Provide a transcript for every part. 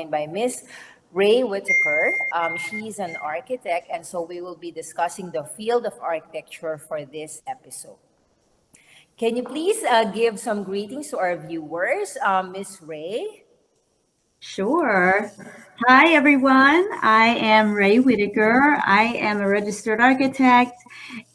joined by Miss Ray Whitaker. She's an architect, and so we will be discussing the field of architecture for this episode. Can you please give some greetings to our viewers, Miss Ray? Sure. Hi, everyone. I am Ray Whitaker. I am a registered architect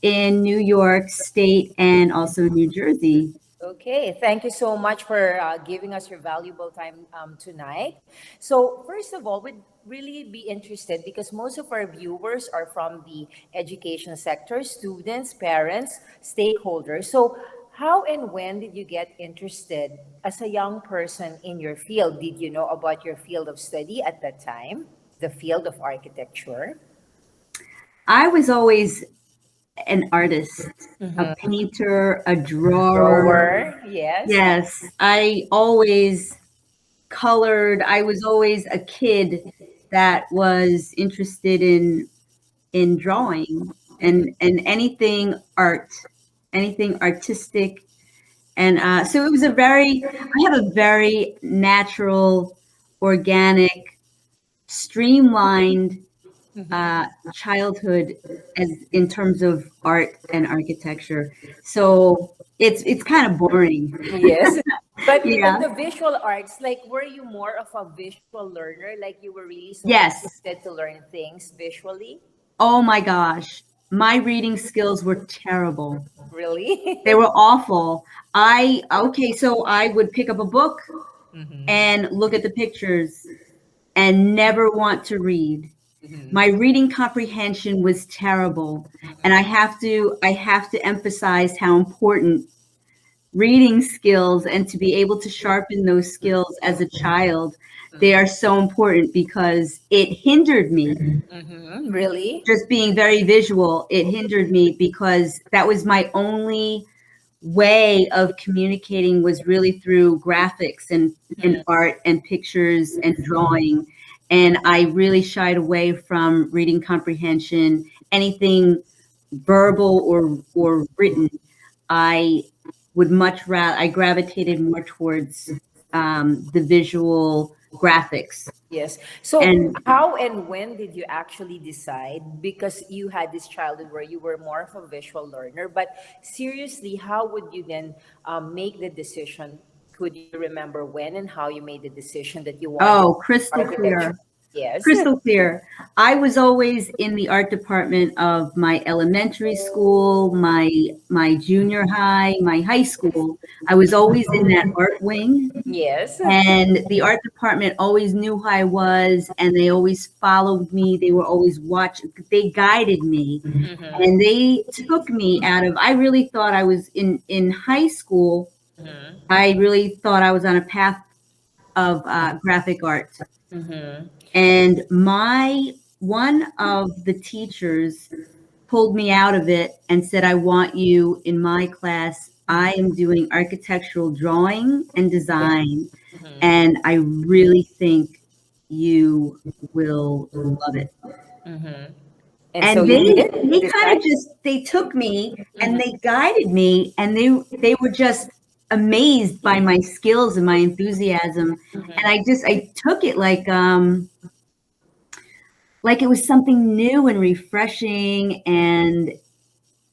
in New York State and also New Jersey. Okay, thank you so much for giving us your valuable time tonight. So, first of all, we'd really be interested because most of our viewers are from the education sector, students, parents, stakeholders. So, how and when did you get interested as a young person in your field? Did you know about your field of study at that time, the field of architecture? I was always an artist, a Mm-hmm. painter, a drawer. Drawer, yes. Yes, I always colored. I was always a kid that was interested in drawing and anything art, anything artistic. And so it was I have a very natural, organic, streamlined Mm-hmm. childhood as in terms of art and architecture. So it's kind of boring. Yes. But Yeah. the visual arts, like, were you more of a visual learner? Like, you were really so Yes. interested to learn things visually? Oh my gosh. My reading skills were terrible. Really? They were awful. So I would pick up a book Mm-hmm. and look at the pictures and never want to read. Mm-hmm. My reading comprehension was terrible. And I have to emphasize how important reading skills and to be able to sharpen those skills as a child, they are so important because it hindered me. Mm-hmm. Really? Just being very visual, it hindered me because that was my only way of communicating was really through graphics and art and pictures and drawing. And I really shied away from reading comprehension, anything verbal or written. I would much rather, I gravitated more towards the visual graphics. Yes. So, And how and when did you actually decide? Because you had this childhood where you were more of a visual learner, but seriously, how would you then make the decision? Could you remember when and how you made the decision that you wanted oh, crystal architecture? clear. Yes. Crystal clear. I was always in the art department of my elementary school, my junior high, my high school. I was always in that art wing, Yes. and the art department always knew who I was, and they always followed me. They were always watching. They guided me, Mm-hmm. and they took me out of. I really thought I was in high school. Mm-hmm. I really thought I was on a path of graphic art. Mm-hmm. And one of the teachers pulled me out of it and said, I want you in my class. I am doing architectural drawing and design, Mm-hmm. and I really think you will love it. Mm-hmm. And so And you they did kind decide? of just they took me and Mm-hmm. they guided me, and they were just amazed by my skills and my enthusiasm. And Mm-hmm. I took it like it was something new and refreshing, and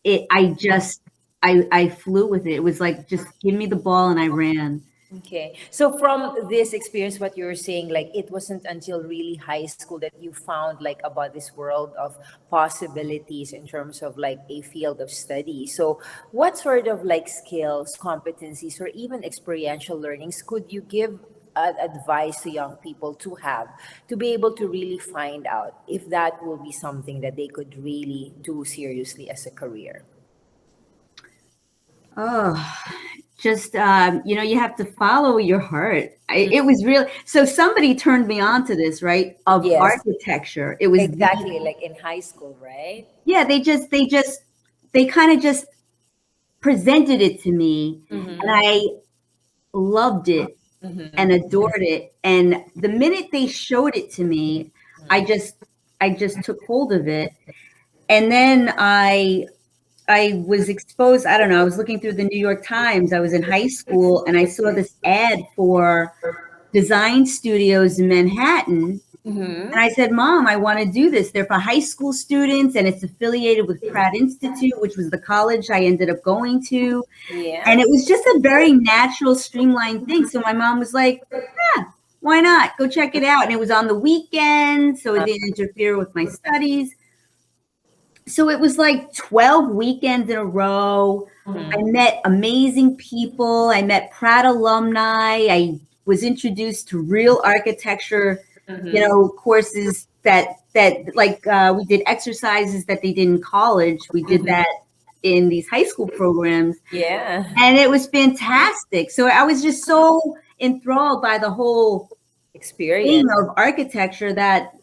I flew with it. It was like, just give me the ball and I ran. Okay. So from this experience, what you were saying, like, it wasn't until really high school that you found like about this world of possibilities in terms of like a field of study. So what sort of like skills, competencies, or even experiential learnings could you give advice to young people to have to be able to really find out if that will be something that they could really do seriously as a career? Oh, just you have to follow your heart. It was real. So somebody turned me on to this, right? Of Yes, architecture. It was exactly. Like in high school, right? yeah. They kind of just presented it to me, and Mm-hmm. I loved it and Mm-hmm. adored it. And the minute they showed it to me, I just I just took hold of it. And then I was exposed. I don't know. I was looking through the New York Times. I was in high school and I saw this ad for design studios in Manhattan. Mm-hmm. And I said, Mom, I want to do this. They're for high school students, and it's affiliated with Pratt Institute, which was the college I ended up going to. Yeah. And it was just a very natural, streamlined thing. So my mom was like, yeah, why not? Go check it out. And it was on the weekend, so it didn't interfere with my studies. So it was like 12 weekends in a row. Mm-hmm. I met amazing people. I met Pratt alumni. I was introduced to real architecture, courses that like we did exercises that they did in college. We did that in these high school programs. Yeah. And it was fantastic. So I was just so enthralled by the whole Experience. thing of architecture that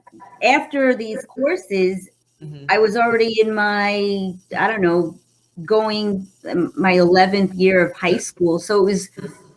after these courses, Mm-hmm. I was already in my, I don't know, going my 11th year of high school. So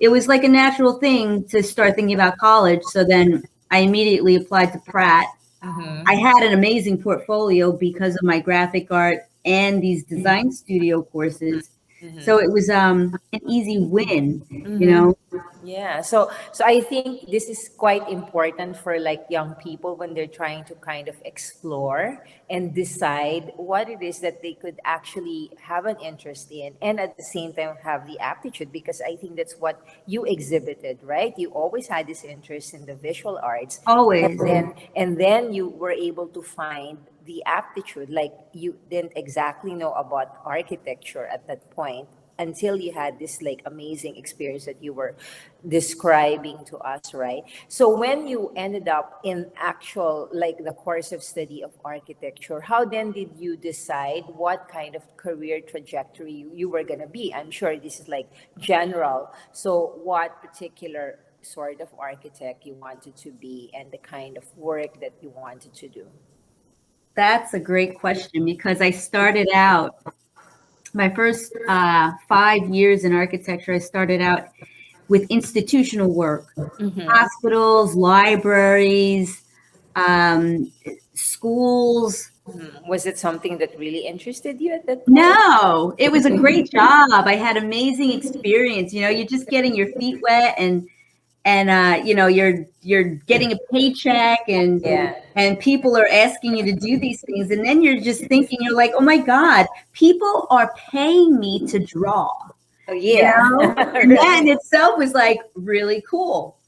it was like a natural thing to start thinking about college. So then I immediately applied to Pratt. Mm-hmm. I had an amazing portfolio because of my graphic art and these design studio courses. Mm-hmm. So it was an easy win, Mm-hmm. you know. Yeah. So I think this is quite important for like young people when they're trying to kind of explore and decide what it is that they could actually have an interest in, and at the same time have the aptitude, because I think that's what you exhibited, right? You always had this interest in the visual arts. Always. And then you were able to find the aptitude. Like, you didn't exactly know about architecture at that point until you had this like amazing experience that you were describing to us, right? So when you ended up in actual like the course of study of architecture, how then did you decide what kind of career trajectory you were going to be? I'm sure this is like general. So what particular sort of architect you wanted to be and the kind of work that you wanted to do? That's a great question, because I started out my first 5 years in architecture. I started out with institutional work, hospitals, libraries, schools. Was it something that really interested you at that point? No, it was a great job. I had amazing experience. You know, you're just getting your feet wet, and you're getting a paycheck, Yeah. and people are asking you to do these things, and then you're just thinking, you're like, oh my God, people are paying me to draw. Oh, yeah. And that in itself was like really cool.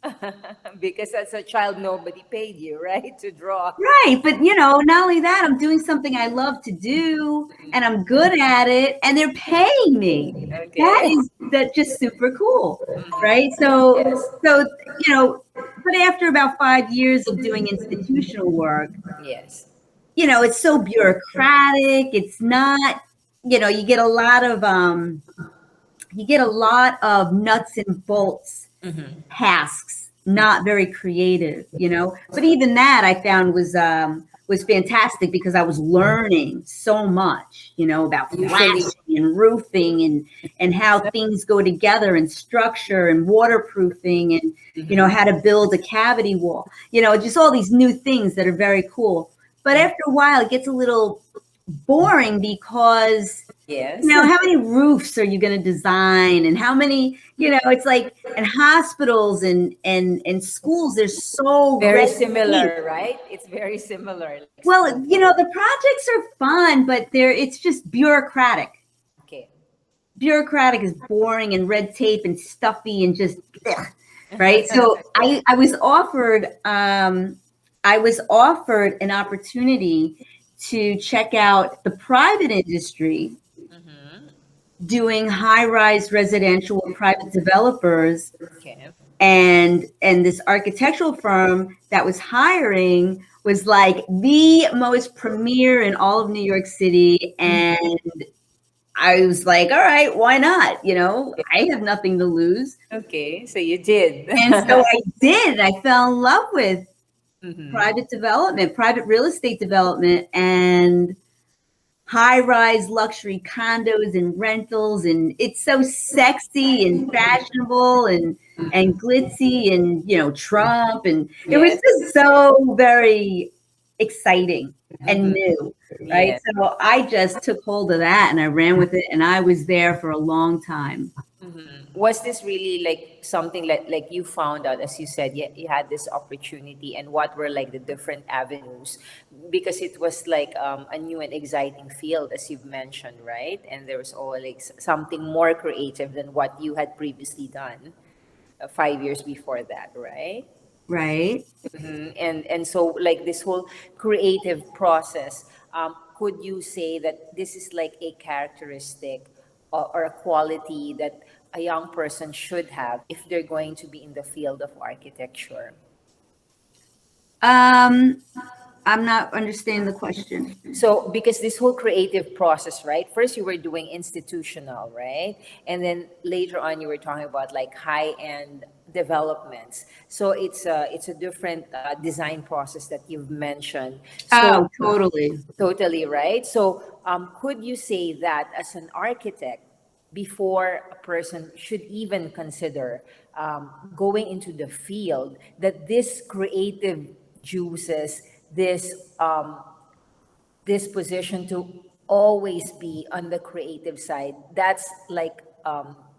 Because as a child, nobody paid you, right, to draw. Right. But not only that, I'm doing something I love to do, and I'm good at it, and they're paying me. Okay. That's just super cool. Right. So, Yes. but after about 5 years of doing institutional work, Yes. it's so bureaucratic. It's not, you get a lot of nuts and bolts tasks, not very creative, But even that I found was fantastic, because I was learning so much, about flashing and roofing and how things go together, and structure and waterproofing, and how to build a cavity wall, just all these new things that are very cool. But after a while, it gets a little boring, because Yes. how many roofs are you going to design, and how many, it's like, and hospitals and schools, they're so Very similar, right? It's very similar. Like, well, the projects are fun, but it's just bureaucratic. okay. Bureaucratic is boring and red tape and stuffy and just right. So I was offered an opportunity to check out the private industry doing high-rise residential with private developers. Okay. And this architectural firm that was hiring was like the most premier in all of New York City. And I was like, all right, why not? I have nothing to lose. Okay, so you did. And so I did. I fell in love with private development, private real estate development, and high-rise luxury condos and rentals, and it's so sexy and fashionable and glitzy, and Trump, and it was just so very exciting and new, right? So I just took hold of that, and I ran with it, and I was there for a long time. Was this really like something like you found out, as you said, you had this opportunity, and what were like the different avenues? Because it was like a new and exciting field, as you've mentioned, right? And there was all like something more creative than what you had previously done 5 years before that, right? Right. And so like this whole creative process, could you say that this is like a characteristic or a quality that a young person should have if they're going to be in the field of architecture? Um, I'm not understanding the question. So, because this whole creative process, right? First, you were doing institutional, right? And then later on, you were talking about like high-end developments. So it's a different design process that you've mentioned. Oh, So totally. totally right. So, could you say that as an architect, before a person should even consider going into the field, that this creative juices, this position to always be on the creative side, that's like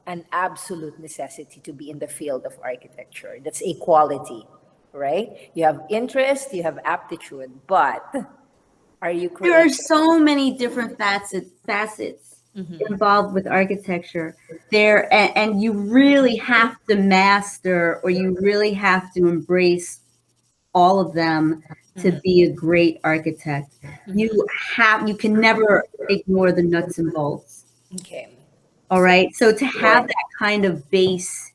an absolute necessity to be in the field of architecture. That's a quality, right? You have interest, you have aptitude, but are you There are creative? so many different facets involved with architecture there, and you really have to master, or you really have to embrace all of them to be a great architect. You can never ignore the nuts and bolts. Okay. All So right. So to have important that kind of base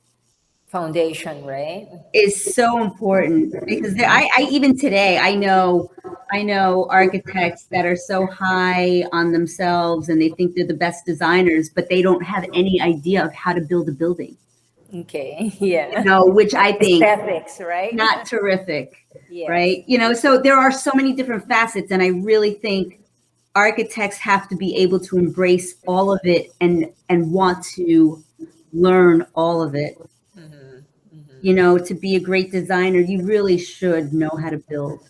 foundation, right? is so important, because I even today I know architects that are so high on themselves and they think they're the best designers, but they don't have any idea of how to build a building. Okay. Yeah. Which I think Aesthetics, right? not terrific, Yes. right? So there are so many different facets, and I really think architects have to be able to embrace all of it and want to learn all of it. To be a great designer, you really should know how to build,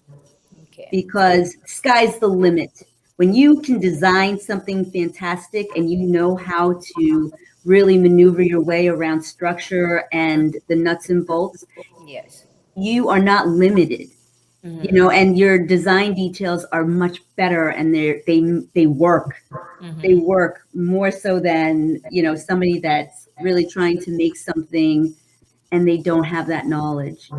Okay. because sky's the limit. When you can design something fantastic and you know how to really maneuver your way around structure and the nuts and bolts, Yes. you are not limited. And your design details are much better, and they work. They work more so than, somebody that's really trying to make something and they don't have that knowledge.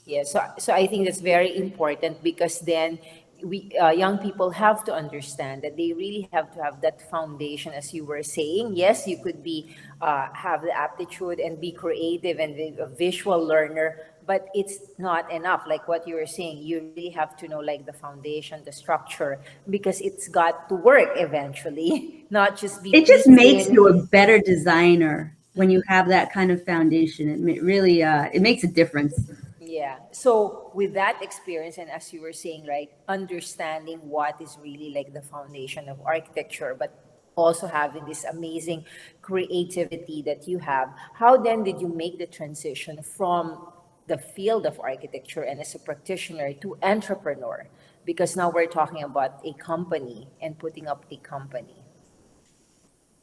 Yeah, so I think that's very important, because then we young people have to understand that they really have to have that foundation, as you were saying. Yes, you could be have the aptitude and be creative and be a visual learner, but it's not enough. Like what you were saying, you really have to know like the foundation, the structure, because it's got to work eventually, not just be It just pieced makes you a in. better designer when you have that kind of foundation. Really it makes a difference. Yeah. So with that experience, and as you were saying, right, understanding what is really like the foundation of architecture, but also having this amazing creativity that you have, how then did you make the transition from the field of architecture and as a practitioner to entrepreneur? Because now we're talking about a company and putting up a company.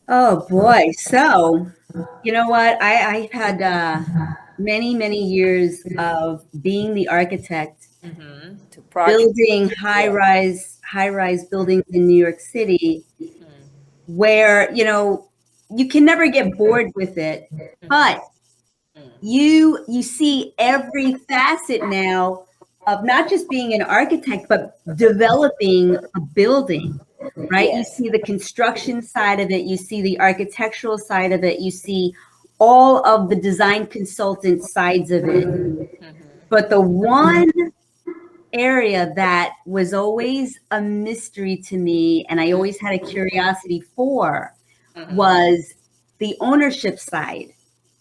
Oh boy. So, you know what? I've had many, many years of being the architect, To project. building Yeah. high rise buildings in New York City, where, you can never get bored with it. But you see every facet now of not just being an architect, but developing a building, right? You Yes. see the construction side of it, you see the architectural side of it, you see all of the design consultant sides of it. But the one area that was always a mystery to me, and I always had a curiosity for, was the ownership side,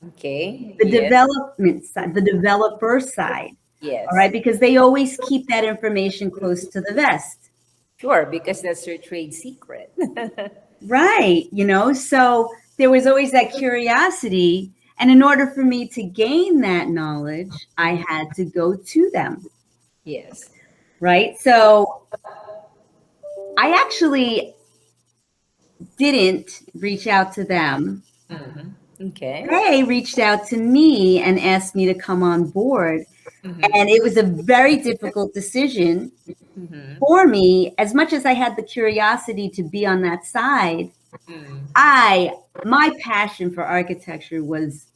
Okay. the Yes. development side, the developer side. All Yes. right, because they always keep that information close to the vest. Sure, because that's your trade secret. Right. So there was always that curiosity. And in order for me to gain that knowledge, I had to go to them. Yes. Right. So I actually didn't reach out to them. Okay. they reached out to me and asked me to come on board. And it was a very difficult decision for me. As much as I had the curiosity to be on that side, my passion for architecture was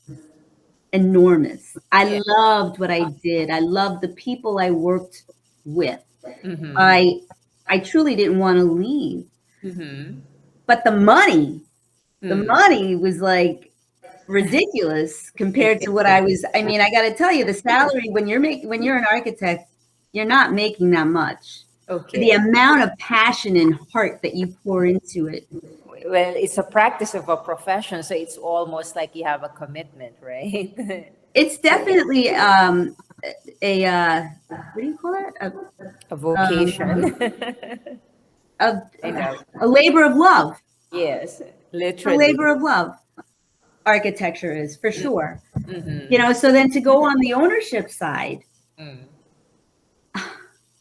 enormous. I Yeah. loved what I did. I loved the people I worked with. Mm-hmm. I truly didn't want to leave. Mm-hmm. But the money was like ridiculous compared to what I was. I mean, I got to tell you, the salary when you're an architect, you're not making that much. The Okay. amount of passion and heart that you pour into it. Well, it's a practice of a profession, so it's almost like you have a commitment, right? It's definitely a what do you call it? A vocation. A, I know. a labor of love. Yes, A literally. labor of love. Architecture is for sure. Mm-hmm. So then to go on the ownership side, Mm.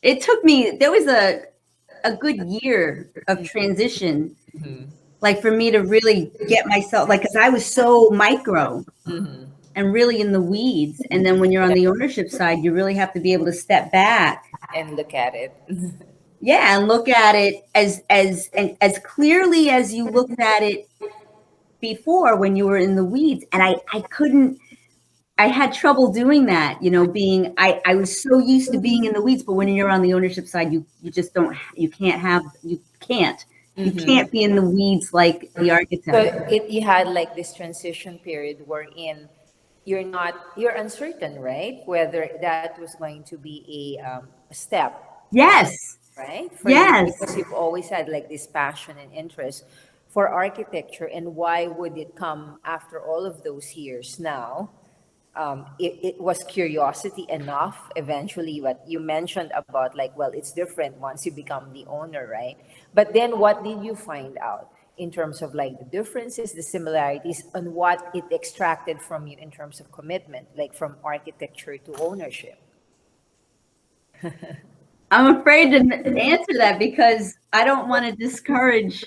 it took me, there was a good year of transition, like for me to really get myself, like, because I was so micro and really in the weeds. And then when you're on the ownership side, you really have to be able to step back. And look at it. Yeah, and look at it as clearly as you looked at it before when you were in the weeds. And I couldn't, I had trouble doing that, I was so used to being in the weeds, but when you're on the ownership side, you just don't, you can't be in the weeds like the So architect. you had like this transition period wherein you're uncertain, right? Whether that was going to be a step, Yes, right, for you, yes. because you've always had like this passion and interest for architecture. And why would it come after all of those years now? It was curiosity enough eventually, what you mentioned about, like, well, it's different once you become the owner, right? But then what did you find out in terms of like the differences, the similarities, and what it extracted from you in terms of commitment, like from architecture to ownership? I'm afraid to answer that because I don't want to discourage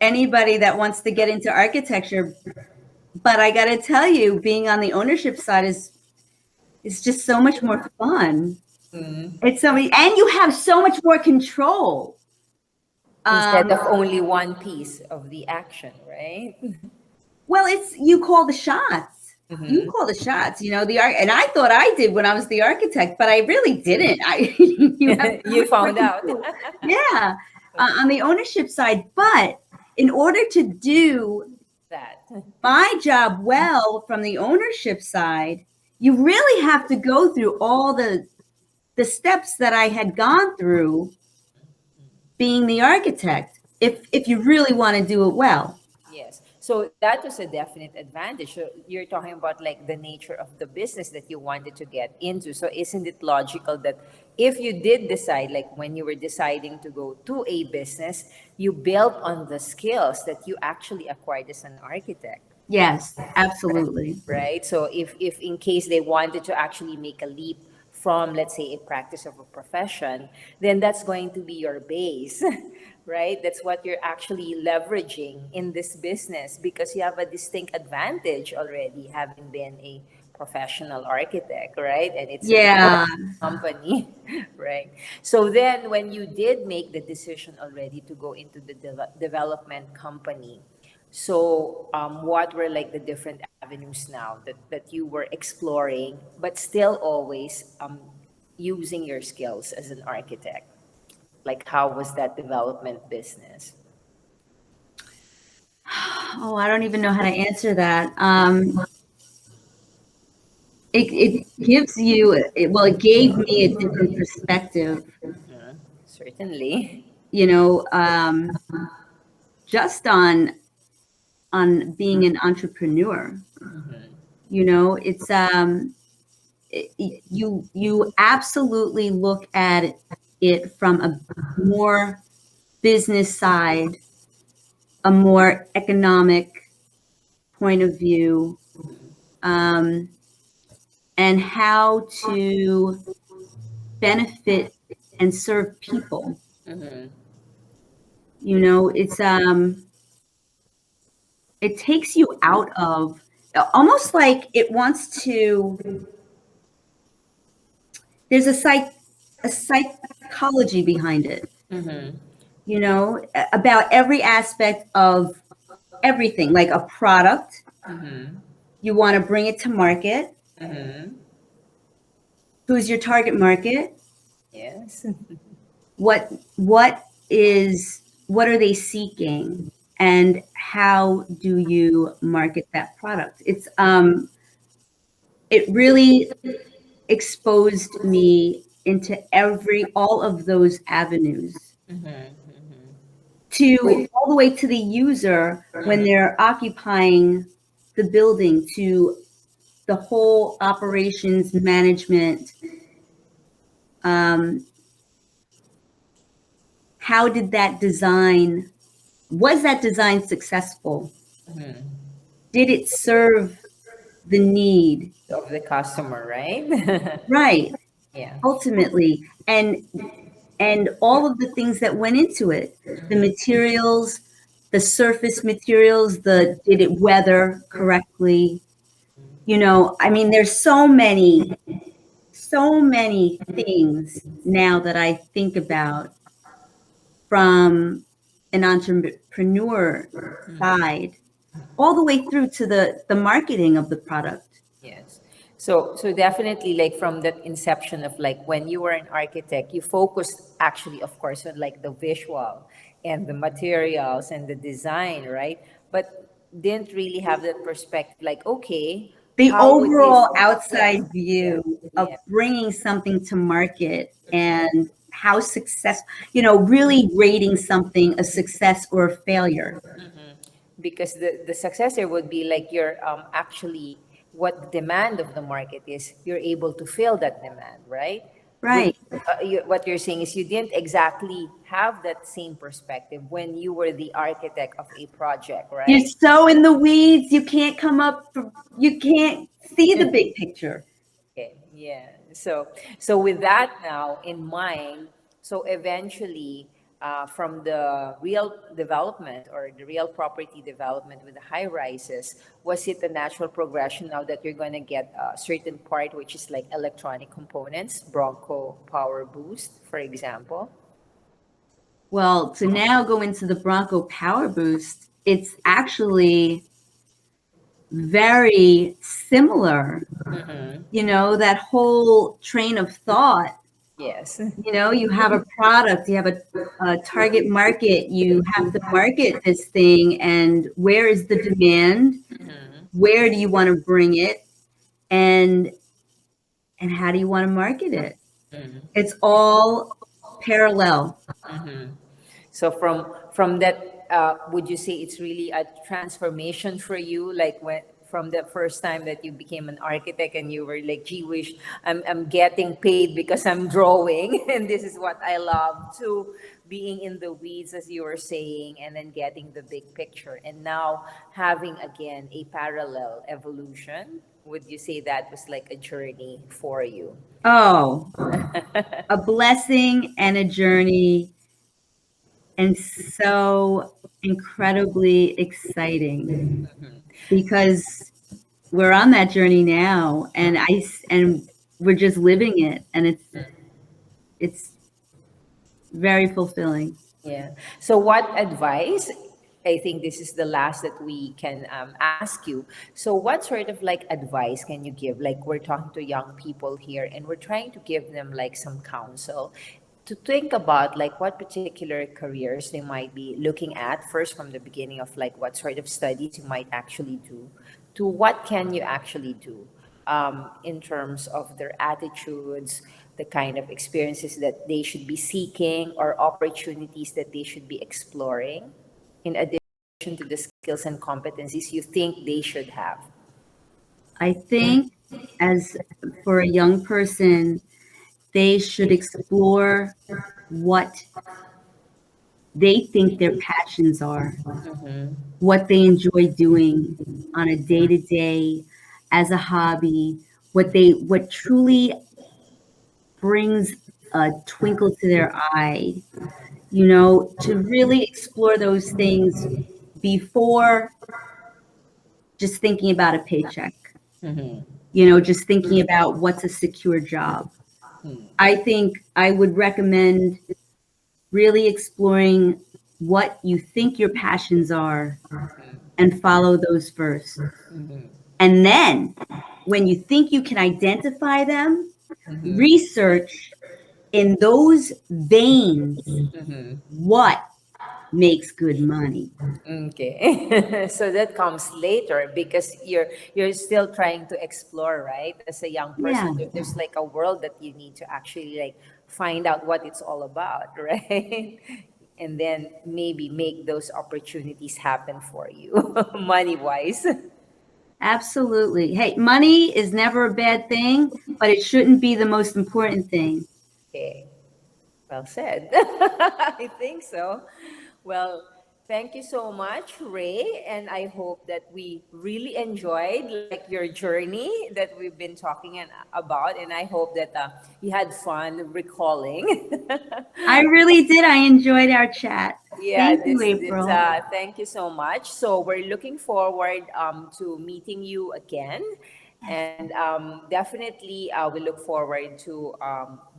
anybody that wants to get into architecture. But I got to tell you, being on the ownership side is just so much more fun. It's so many, and you have so much more control. Instead of only one piece of the action, right? Well, it's you call the shots. You call the shots. The art, and I thought I did when I was the architect, but I really didn't. You have so You much more found out. control. Yeah, on the ownership side. But in order to do That. my job well from the ownership side, you really have to go through all the steps that I had gone through being the architect if you really want to do it well. Yes. So that was a definite advantage. So you're talking about like the nature of the business that you wanted to get into. So isn't it logical that if you did decide, like when you were deciding to go to a business, you built on the skills that you actually acquired as an architect? Yes, absolutely. Right? So if in case they wanted to actually make a leap from, let's say, a practice of a profession, then that's going to be your base, right? That's what you're actually leveraging in this business because you have a distinct advantage already having been a professional architect, right? And it's a Yeah. company, right? So then when you did make the decision already to go into the development company, so, what were like the different avenues now that you were exploring, but still always using your skills as an architect? Like, how was that development business? Oh, I don't even know how to answer that. It gives you, well, it gave me a different perspective, Certainly. you know, just on being an entrepreneur. It's you absolutely look at it from a more business side, a more economic point of view, and how to benefit and serve people. It's it takes you out of, almost like it wants to, there's a psychology behind it, Mm-hmm. you know, about every aspect of everything, like a product. Mm-hmm. You want to bring it to market. Mm-hmm. Who's your target market? Yes. What what what are they seeking? And how do you market that product? It really exposed me into all of those avenues, Mm-hmm. to With all the way to the user when they're occupying the building, to the whole operations management. um, how did that design, was that design successful? mhm, Did it serve the need? of the customer, right? Right, Yeah. ultimately. And all of the things that went into it, the materials, the surface materials, the did it weather correctly? You know, I mean, there's so many things now that I think about from an entrepreneur side, all the way through to the marketing of the product. Yes. So definitely like from that inception of like when you were an architect, you focused actually of course on like the visual and the materials and the design, right? But didn't really have that perspective like, okay, The how would this, overall yes, outside yeah, view of yeah. bringing something to market, and how success, you know, really rating something a success or a failure. Because the successor would be like you're actually what the demand of the market is, you're able to fill that demand, right? With Right. what you're saying is you didn't exactly have that same perspective when you were the architect of a project, You're right? so in the weeds, you can't see the big picture. Okay, yeah. So with that now in mind, so eventually, from the real development or the real property development with the high rises, was it a natural progression now that you're going to get a certain part which is like electronic components, Bronco Power Boost, for example? Well, to now go into the Bronco Power Boost, it's actually very similar. Mm-hmm. You know, that whole train of thought. Yes. You know, you have a product, you have a target market, you have to market this thing, and where is the demand? Mm-hmm. Where do you want to bring it? And how do you want to market it? It's all parallel. Mm-hmm. So from that, would you say it's really a transformation for you? Like when from the first time that you became an architect and you were like, gee, wish I'm getting paid because I'm drawing, and this is what I love. To being in the weeds, as you were saying, and then getting the big picture, and now having again a parallel evolution. Would you say that was like a journey for you? Oh, a blessing and a journey, and so incredibly exciting, because we're on that journey now, and we're just living it, and it's very fulfilling. Yeah. So, what advice? I think this is the last that we can ask you. So, what sort of like advice can you give? Like, we're talking to young people here, and we're trying to give them like some counsel to think about like what particular careers they might be looking at first from the beginning of like what sort of studies you might actually do, to what can you actually do in terms of their attitudes, the kind of experiences that they should be seeking, or opportunities that they should be exploring, in addition to the skills and competencies you think they should have. I think, as for a young person, they should explore what they think their passions are, Mm-hmm. what they enjoy doing on a day to day, as a hobby, what truly brings a twinkle to their eye, you know, to really explore those things before just thinking about a paycheck, Mhm. just thinking about what's a secure job. I think I would recommend really exploring what you think your passions are and follow those first. And then when you think you can identify them, research in those veins what makes good money. Okay. So that comes later because you're still trying to explore, right? As a young Yeah, person, there's like a world that you need to actually like find out what it's all about, right? And then maybe make those opportunities happen for you, money wise. absolutely. Hey, money is never a bad thing, but it shouldn't be the most important thing. Okay. Well said. I think so. Well, thank you so much, Ray, and I hope that we really enjoyed like your journey that we've been talking about, and I hope that you had fun recalling. I really did. I enjoyed our chat. Yeah, Thank you, this April. thank you so much. So we're looking forward to meeting you again. And definitely we look forward to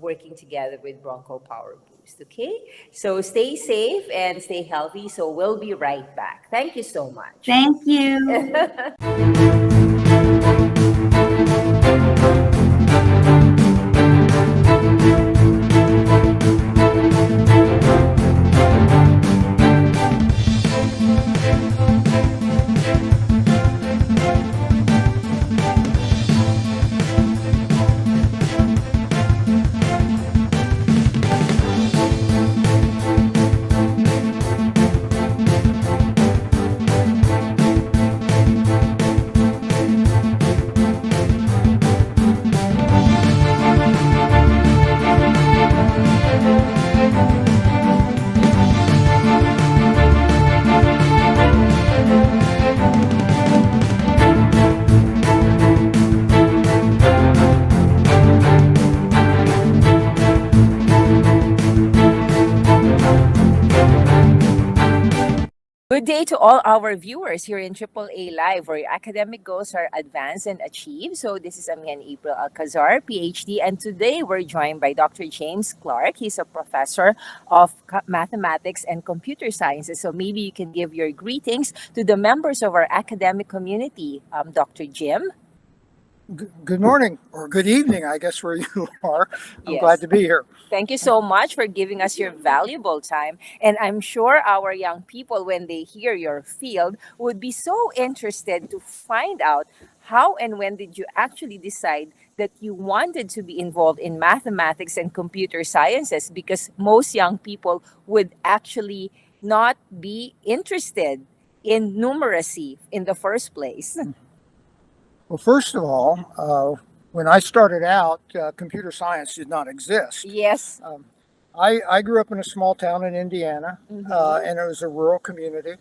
working together with Bronco Power Boost. Okay? So stay safe and stay healthy. So we'll be right back. Thank you so much. Thank you. Good day to all our viewers here in AAA Live, where your academic goals are advanced and achieved. So this is Amian April Alcazar, PhD, and today we're joined by Dr. James Clark. He's a professor of mathematics and computer sciences. So maybe you can give your greetings to the members of our academic community, Dr. Jim. Good morning or good evening, I guess, where you are. I'm glad Yes. to be here. Thank you so much for giving us your valuable time. And I'm sure our young people, when they hear your field, would be so interested to find out how and when did you actually decide that you wanted to be involved in mathematics and computer sciences, because most young people would actually not be interested in numeracy in the first place. Well, first of all, when I started out, computer science did not exist. Yes. I grew up in a small town in Indiana, and it was a rural community.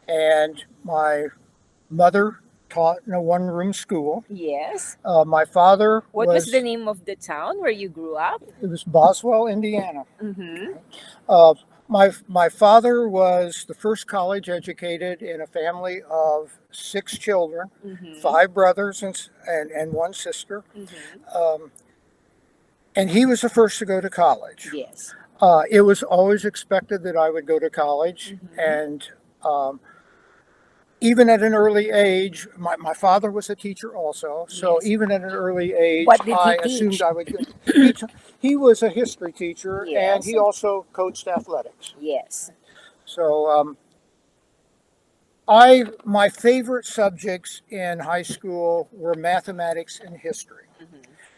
And my mother taught in a one-room school. Yes. My father What was the name of the town where you grew up? it was Boswell, Indiana. Mm-hmm. Uh, my father was the first college educated in a family of 6 children, 5 brothers and 1 sister. And he was the first to go to college. Yes. It was always expected that I would go to college. And even at an early age, my father was a teacher also. So Yes. even at an early age, What did he I teach? assumed I would get. He was a history teacher, and Yes. he also coached athletics. Yes. So my favorite subjects in high school were mathematics and history.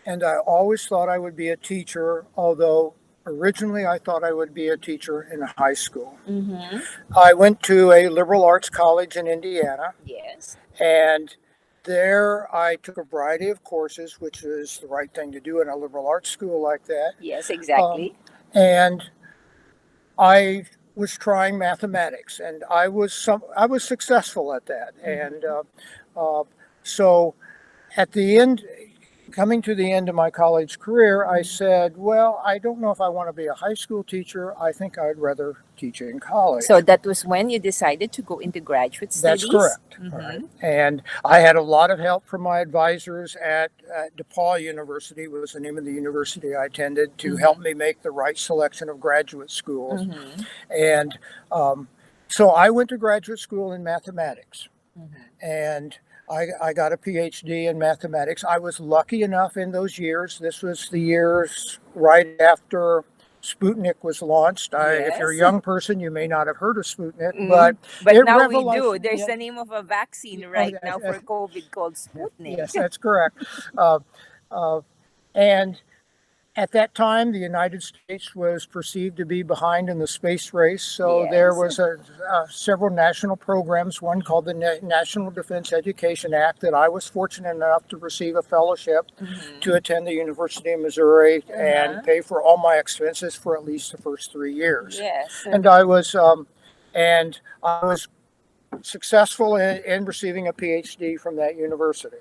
And I always thought I would be a teacher, although originally I thought I would be a teacher in high school. I went to a liberal arts college in Indiana, Yes. and there I took a variety of courses, which is the right thing to do in a liberal arts school like that. Yes, exactly. And I was trying mathematics, and I was successful at that. And so at the end, coming to the end of my college career, I said, well, I don't know if I want to be a high school teacher. I think I'd rather teach in college. So that was when you decided to go into graduate That's studies? correct. Mhm. Right. And I had a lot of help from my advisors at DePaul University, was the name of the university I attended, to help me make the right selection of graduate schools. Mhm. And so I went to graduate school in mathematics. And I got a PhD in mathematics. I was lucky enough in those years. This was the years right after Sputnik was launched. If you're a Yes. young person, you may not have heard of Sputnik, Mm. but But it now we do. revolutionized. There's Yeah, the name of a vaccine oh, right yes, now for COVID called Sputnik. yes, that's correct. Uh, and at that time, the United States was perceived to be behind in the space race. So there Yes. was several national programs, one called the National Defense Education Act, that I was fortunate enough to receive a fellowship to attend the University of Missouri and pay for all my expenses for at least the first 3 years. Yes. And I was successful in receiving a PhD from that university.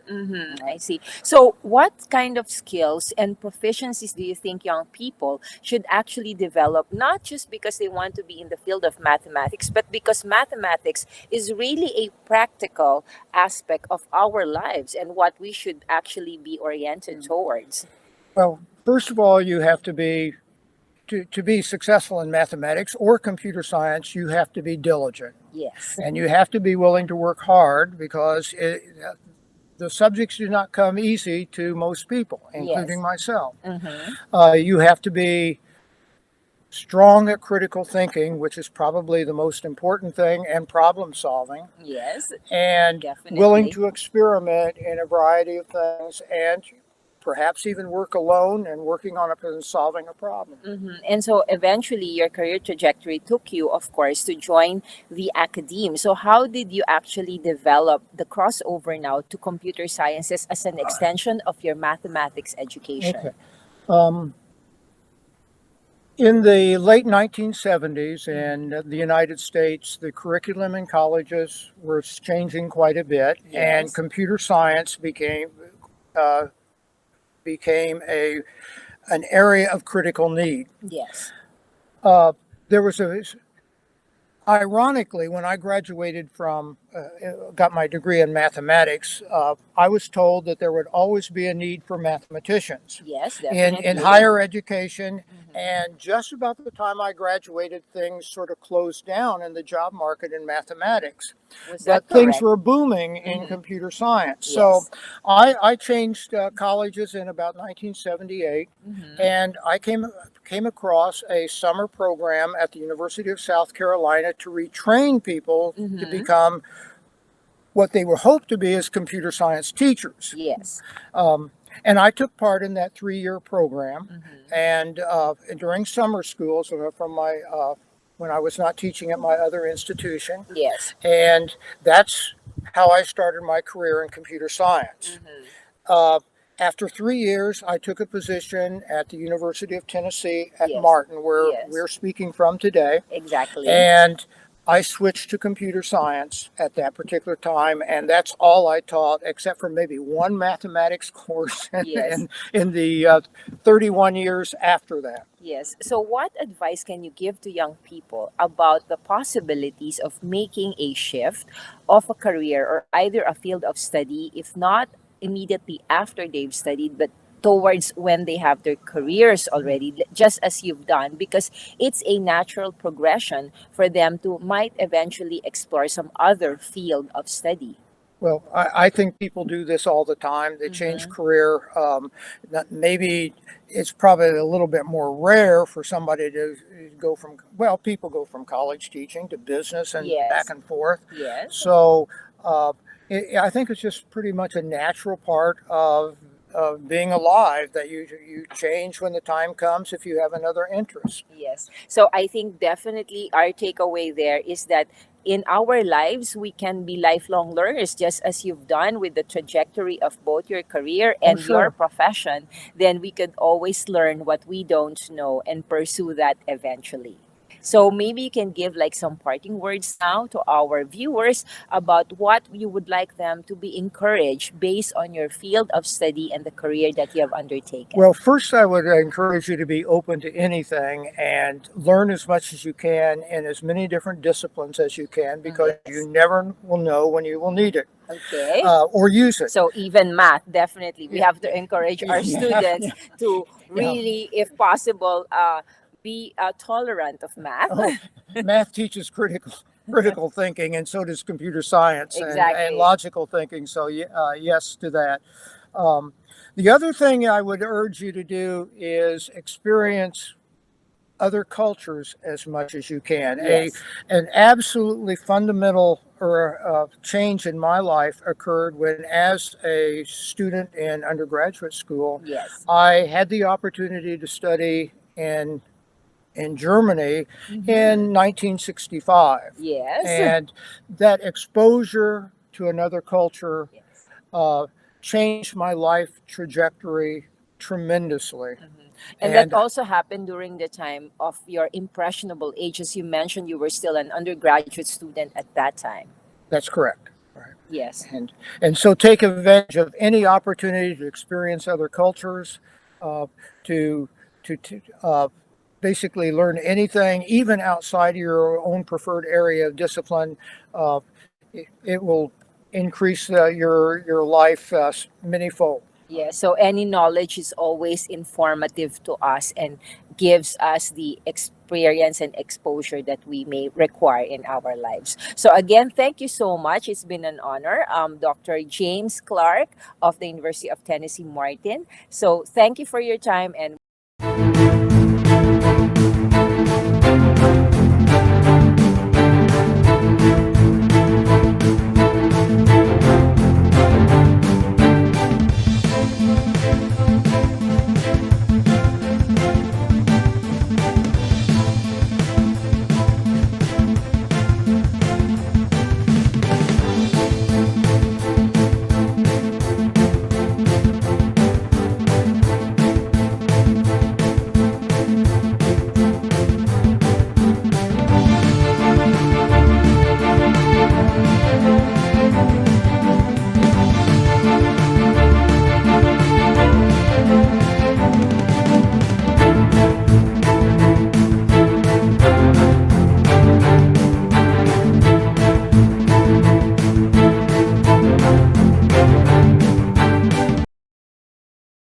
I see. So, what kind of skills and proficiencies do you think young people should actually develop, not just because they want to be in the field of mathematics, but because mathematics is really a practical aspect of our lives and what we should actually be oriented towards? Well, first of all, you have to be to be successful in mathematics or computer science, you have to be diligent. Yes. And you have to be willing to work hard because the subjects do not come easy to most people, including myself. You have to be strong at critical thinking, which is probably the most important thing, and problem solving, Yes. and Definitely. willing to experiment in a variety of things, and perhaps even work alone and working on solving a problem. And so eventually your career trajectory took you, of course, to join the academe. So how did you actually develop the crossover now to computer sciences as an extension of your mathematics education? Okay. In the late 1970s in the United States, the curriculum in colleges was changing quite a bit, and Yes. computer science became an area of critical need. Yes. There was ironically, when I graduated got my degree in mathematics, I was told that there would always be a need for mathematicians Yes, in definitely. higher education. And just about the time I graduated, things sort of closed down in the job market in mathematics. Was But that things correct? were booming in computer science. So Yes. I changed colleges in about 1978, and I came across a summer program at the University of South Carolina to retrain people to become what they were hoped to be as computer science teachers. Yes. And I took part in that 3-year program. And during summer schools, when I was not teaching at my other institution, Yes. and that's how I started my career in computer science. Uh, After 3 years, I took a position at the University of Tennessee at Yes. Martin, where Yes. we're speaking from today. Exactly. And I switched to computer science at that particular time, and that's all I taught, except for maybe one mathematics course Yes. in the 31 years after that. Yes. So, what advice can you give to young people about the possibilities of making a shift of a career or either a field of study, if not immediately after they've studied, but towards when they have their careers already, just as you've done, because it's a natural progression for them to might eventually explore some other field of study? Well, I think people do this all the time. They change career. Maybe it's probably a little bit more rare for somebody to go people go from college teaching to business and Yes. back and forth. Yes. So I think it's just pretty much a natural part of being alive that you change when the time comes if you have another interest. Yes. So I think definitely our takeaway there is that in our lives, we can be lifelong learners, just as you've done with the trajectory of both your career and your Sure. profession. Then we could always learn what we don't know and pursue that eventually. So maybe you can give like some parting words now to our viewers about what you would like them to be encouraged based on your field of study and the career that you have undertaken. Well, first, I would encourage you to be open to anything and learn as much as you can in as many different disciplines as you can, because Yes. you never will know when you will need it Okay. or use it. So even math, definitely, we have to encourage our Yeah. students Yeah. to really, if possible, be tolerant of math. Oh, math teaches critical thinking, and so does computer science and Exactly. logical thinking. So yes to that. Um, the other thing I would urge you to do is experience other cultures as much as you can. Yes. An absolutely fundamental change in my life occurred when, as a student in undergraduate school, Yes. I had the opportunity to study in Germany in 1965. Yes. And that exposure to another culture Yes. changed my life trajectory tremendously. And that also happened during the time of your impressionable age. As you mentioned, you were still an undergraduate student at that time. That's correct. Right. Yes. And so take advantage of any opportunity to experience other cultures, to basically learn anything, even outside your own preferred area of discipline. It will increase your life manyfold. Yeah, so any knowledge is always informative to us and gives us the experience and exposure that we may require in our lives. So again, thank you so much. It's been an honor. Dr. James Clark of the University of Tennessee Martin. So thank you for your time, and